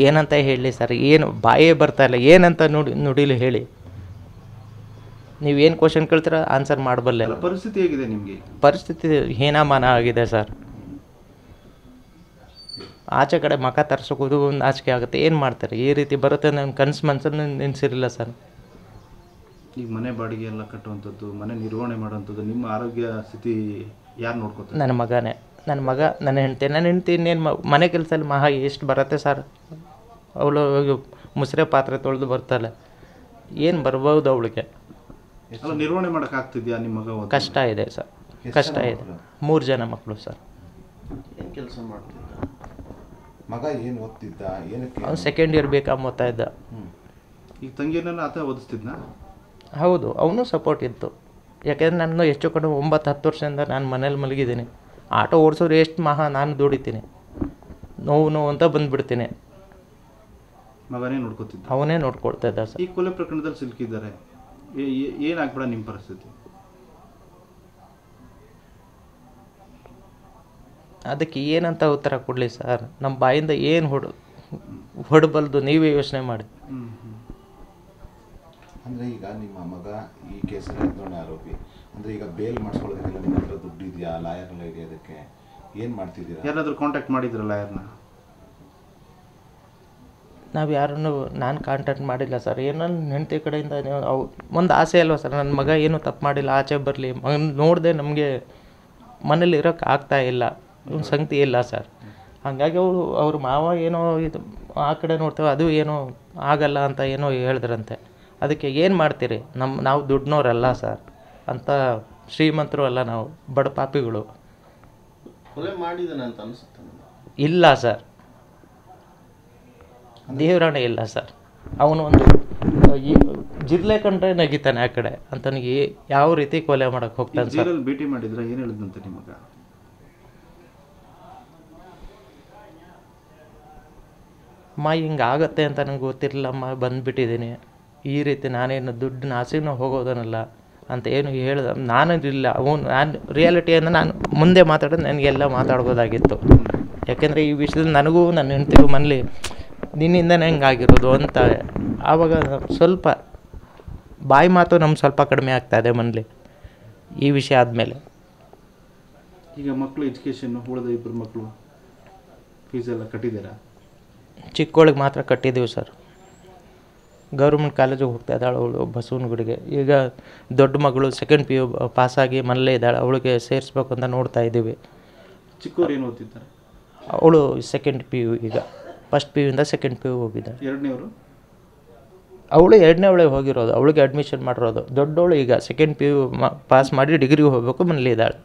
ಏನಂತ ಹೇಳಲಿ ಸರ್, ಏನು ಬಾಯೇ ಬರ್ತಾಯಿಲ್ಲ, ಏನಂತ ನುಡಿಲಿ ಹೇಳಿ. ನೀವೇನು ಕ್ವಶನ್ ಕೇಳ್ತೀರ ಆನ್ಸರ್ ಮಾಡಬಲ್ಲೆ. ಪರಿಸ್ಥಿತಿ ಹೇಗಿದೆ ನಿಮಗೆ? ಪರಿಸ್ಥಿತಿ ಹೀನಾಮಾನ ಆಗಿದೆ ಸರ್. ಆಚೆ ಕಡೆ ಮಖ ತರ್ಸೋದು ಒಂದು ಆಚಿಕೆ ಆಗುತ್ತೆ. ಏನು ಮಾಡ್ತಾರೆ, ಈ ರೀತಿ ಬರುತ್ತೆ ನನ್ನ ಕನಸು ಮನಸ್ಸನ್ನು ನೆನೆಸಿರಲಿಲ್ಲ ಸರ್. ಈಗ ಮನೆ ಬಾಡಿಗೆ ಎಲ್ಲ ಕಟ್ಟುವಂಥದ್ದು, ಮನೆ ನಿರ್ವಹಣೆ ಮಾಡುವಂಥದ್ದು, ನಿಮ್ಮ ಆರೋಗ್ಯ ಸ್ಥಿತಿ ಯಾರು ನೋಡ್ಕೊತಾರೆ? ನನ್ನ ಮಗನೇ, ನನ್ನ ಮಗ, ನನ್ನ ಹೆಂಡತಿ ಇನ್ನೇನು ಮನೆ ಕೆಲಸದಲ್ಲಿ ಮಹಾ ಎಷ್ಟು ಬರುತ್ತೆ ಸರ್. ಅವಳು ಮುಸ್ರೆ ಪಾತ್ರೆ ತೊಳೆದು ಬರ್ತಾಳೆ, ಏನು ಬರ್ಬೋದು ಅವಳಿಗೆ. ನಿರ್ವಹಣೆ ಮಾಡೋಕ್ಕಾಗ್ತಿದ್ಯಾ ನಿಮ್ಮ ಮಗ? ಕಷ್ಟ ಇದೆ ಸರ್, ಕಷ್ಟ ಇದೆ. 3 ಜನ ಮಕ್ಕಳು ಸರ್. ಏನು ಕೆಲಸ ಮಾಡ್ತಿದ್ದ ಮಗ? ಏನು ಓದ್ತಿದ್ದ? ಏನಕ್ಕೆ? ಅವ್ನು ಸೆಕೆಂಡ್ ಇಯರ್ B.Com ಓದ್ತಾ ಇದ್ದ. ಈಗ ತಂಗಿಯನ್ನೆಲ್ಲ ಆತ ಓದಿಸ್ತಿದ್ನಾ? ಹೌದು, ಅವನು ಸಪೋರ್ಟ್ ಇತ್ತು. ಯಾಕೆಂದರೆ ನಾನು ಹೆಚ್ಚು ಕಡೆ 9-10 ವರ್ಷದಿಂದ ನಾನು ಮನೇಲಿ ಮಲಗಿದ್ದೀನಿ. ಆಟೋ ಓಡಿಸೋರು ಎಷ್ಟು ನಾನು ದುಡಿತೀನಿ, ನೋವು ಅಂತ ಬಂದುಬಿಡ್ತೀನಿ. ಮಗನೇ ನೋಡ್ಕೊತಿದ್ದ? ಅವನೇ ನೋಡ್ಕೊಳ್ತಾ ಇದ್ದ ಸರ್. ಈ ಕೊಲೆ ಪ್ರಕರಣದಲ್ಲಿ ಸಿಲುಕಿದ್ದಾರೆ, ಏನಾಗ್ಬೇಡ ನಿಮ್ಮ ಪರಿಸ್ಥಿತಿ? ಅದಕ್ಕೆ ಏನಂತ ಉತ್ತರ ಕೊಡಲಿ ಸರ್? ನಮ್ಮ ಬಾಯಿಂದ ಏನು ಹೊಡಬಲ್ದು ನೀವೇ ಯೋಚನೆ ಮಾಡಿ. ಅಂದರೆ ಈಗ ನಿಮ್ಮ ಮಗ ಈ ಕೇಸಲ್ಲಿ ದೊಡ್ಡ ಆರೋಪಿ, ಅಂದರೆ ಈಗ ಬೇಲ್ ಮಾಡಿಸ್ಕೊಳ್ಳೋದಕ್ಕೆಲ್ಲ ನಿಮ್ಮ ಹತ್ರ ದುಡ್ಡು ಇದೆಯಾ? ಲಾಯರ್ನ ಇದೆಯಾ? ಅದಕ್ಕೆ ಏನು ಮಾಡ್ತಿದ್ದೀರಾ? ಯಾರಾದರೂ ಕಾಂಟ್ಯಾಕ್ಟ್ ಮಾಡಿದ್ರ ಲಾಯರ್ನ? ನಾವು ಯಾರನ್ನು ನಾನು ಕಾಂಟ್ಯಾಕ್ಟ್ ಮಾಡಿಲ್ಲ ಸರ್. ಏನೋ ಹೆಂಡತಿ ಕಡೆಯಿಂದ ಒಂದು ಆಸೆ ಅಲ್ವ ಸರ್, ನನ್ನ ಮಗ ಏನೂ ತಪ್ಪು ಮಾಡಿಲ್ಲ, ಆಚೆ ಬರಲಿ. ಮಗನ ನೋಡಿದೆ ನಮಗೆ ಮನೇಲಿ ಇರೋಕ್ಕೆ ಆಗ್ತಾಯಿಲ್ಲ, ಒಂದು ಸಂಗತಿ ಇಲ್ಲ ಸರ್. ಹಾಗಾಗಿ ಅವ್ರ ಮಾವ ಏನೋ ಇದು ಆ ಕಡೆ ನೋಡ್ತೇವೆ, ಅದು ಏನೋ ಆಗಲ್ಲ ಅಂತ ಏನೋ ಹೇಳಿದ್ರಂತೆ. ಅದಕ್ಕೆ ಏನು ಮಾಡ್ತೀರಿ? ನಾವು ದುಡ್ನೋರಲ್ಲ ಸರ್, ಅಂತ ಶ್ರೀಮಂತರು ಅಲ್ಲ, ನಾವು ಬಡ ಪಾಪಿಗಳು. ಕೊಲೆ ಮಾಡಿದಾನೆ ಅಂತ ಅನಿಸುತ್ತೆ? ಇಲ್ಲ ಸರ್, ದೇವರಾಣೆ ಇಲ್ಲ ಸರ್. ಅವನು ಒಂದು ಜಿರ್ಲೆ ಕಂಡ್ರೆ ನಗಿತಾನೆ ಆ ಕಡೆ ಅಂತನಿಗೆ ಯಾವ ರೀತಿ ಕೊಲೆ ಮಾಡಕ್ಕೆ ಹೋಗ್ತಾನೆ ಸರ್. ಭೇಟಿ ಮಾಡಿದ್ರೆ ಏನು ಹೇಳಿದಂತೆ ನಿಮಗ? ಅಮ್ಮ ಹಿಂಗಾಗತ್ತೆ ಅಂತ ನನಗೆ ಗೊತ್ತಿರಲಿಲ್ಲಮ್ಮ, ಬಂದುಬಿಟ್ಟಿದ್ದೀನಿ. ಈ ರೀತಿ ನಾನೇನು ದುಡ್ಡಿನ ಆಸೆನೂ ಹೋಗೋದನ್ನಲ್ಲ ಅಂತ ಏನು ಹೇಳ್ದೆ ನಾನು. ಇಲ್ಲ, ನಾನು ರಿಯಾಲಿಟಿಯನ್ನು ನಾನು ಮುಂದೆ ಮಾತಾಡೋದು ನನಗೆಲ್ಲ ಮಾತಾಡ್ಬೋದಾಗಿತ್ತು. ಯಾಕೆಂದರೆ ಈ ವಿಷಯದಲ್ಲಿ ನನಗೂ ನನ್ನ ಹೆಂಡ್ತಿಗೂ ಮನೇಲಿ ನಿನ್ನಿಂದನೇ ಹೆಂಗಾಗಿರೋದು ಅಂತ. ಆವಾಗ ಸ್ವಲ್ಪ ಬಾಯಿ ಮಾತು ನಮ್ಗೆ ಸ್ವಲ್ಪ ಕಡಿಮೆ ಆಗ್ತಾಯಿದೆ ಮನೇಲಿ ಈ ವಿಷಯ ಆದಮೇಲೆ. ಈಗ ಮಕ್ಕಳು ಎಜುಕೇಷನ್, ಉಳಿದ 2 ಮಕ್ಕಳು ಫೀಸೆಲ್ಲ ಕಟ್ಟಿದ್ದೀರಾ? ಚಿಕ್ಕವಳಿಗೆ ಮಾತ್ರ ಕಟ್ಟಿದ್ದೀವಿ ಸರ್. ಗೌರ್ಮೆಂಟ್ ಕಾಲೇಜಿಗೆ ಹೋಗ್ತಾ ಇದ್ದಾಳೆ ಅವಳು ಬಸವನಗುಡಿಗೆ. ಈಗ ದೊಡ್ಡ ಮಗಳು ಸೆಕೆಂಡ್ PU ಪಾಸಾಗಿ ಮನೇಲೇ ಇದ್ದಾಳೆ, ಅವಳಿಗೆ ಸೇರಿಸ್ಬೇಕು ಅಂತ ನೋಡ್ತಾ ಇದ್ದೀವಿ. ಚಿಕ್ಕವ್ರು ಏನು ಓದ್ತಿದ್ದಾರೆ? ಅವಳು ಸೆಕೆಂಡ್ PU, ಈಗ ಫಸ್ಟ್ PU ಇಂದ ಸೆಕೆಂಡ್ PU ಹೋಗಿದ್ದಾಳೆ. ಎರಡನೇವರು? ಅವಳು 2ನೇ ಹೋಗಿರೋದು, ಅವಳಿಗೆ ಅಡ್ಮಿಷನ್ ಮಾಡಿರೋದು. ದೊಡ್ಡವಳು ಈಗ ಸೆಕೆಂಡ್ PU ಪಾಸ್ ಮಾಡಿ ಡಿಗ್ರಿಗೆ ಹೋಗಬೇಕು, ಮನೇಲಿ ಇದ್ದಾಳೆ.